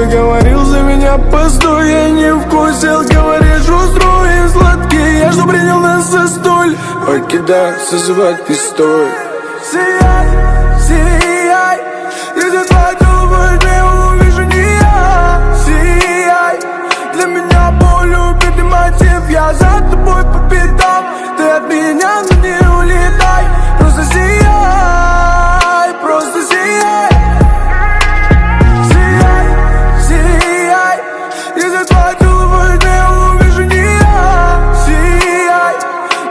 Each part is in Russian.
говорил за меня постой. Я не вкусил, говоришь, устроим сладкий. Я что принял нас за столь. Покидай, созывать пистоль. Сияй, сияй, если твою не увижу не я. Сияй, для меня боль, убитый мотив. Я за тобой по пятам, ты от меня, но не улетай. Просто сияй, просто сияй. Сияй, сияй, если твою не увижу не я. Сияй,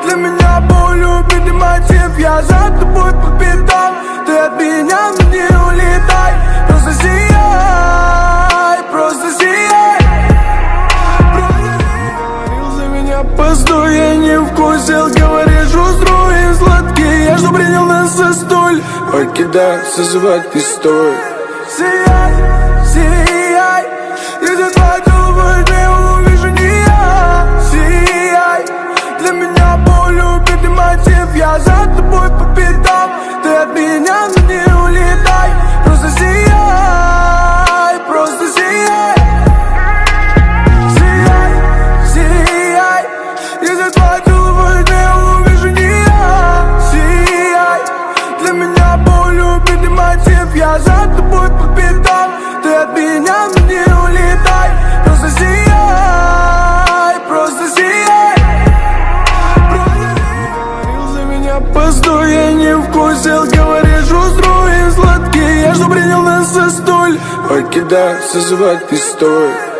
для меня боль, убитый мотив. Я за тобой по пятам, ты от меня, но не улетай. Просто сияй, просто сияй. Говорил за меня постой. Я не вкусил, говоришь, устроим сладкий. Я что принял нас за столь. Покидай, созывать пистоль. Сияй, сияй, если твою не увижу не я. Сияй, для меня боль, убитый мотив. Я за тобой по пятам, ты от меня, но не улетай. Просто сияй, просто сияй. Сияй, сияй, если твою не увижу не я. Сияй, для меня боль, убитый мотив. Я за тобой по пятам, ты от меня, но не улетай. Просто сияй, просто сияй. Говорил за меня постой. Я не вкусил, говоришь, устроим сладкий. Я что принял нас за столь. Покидай, созывать пистоль.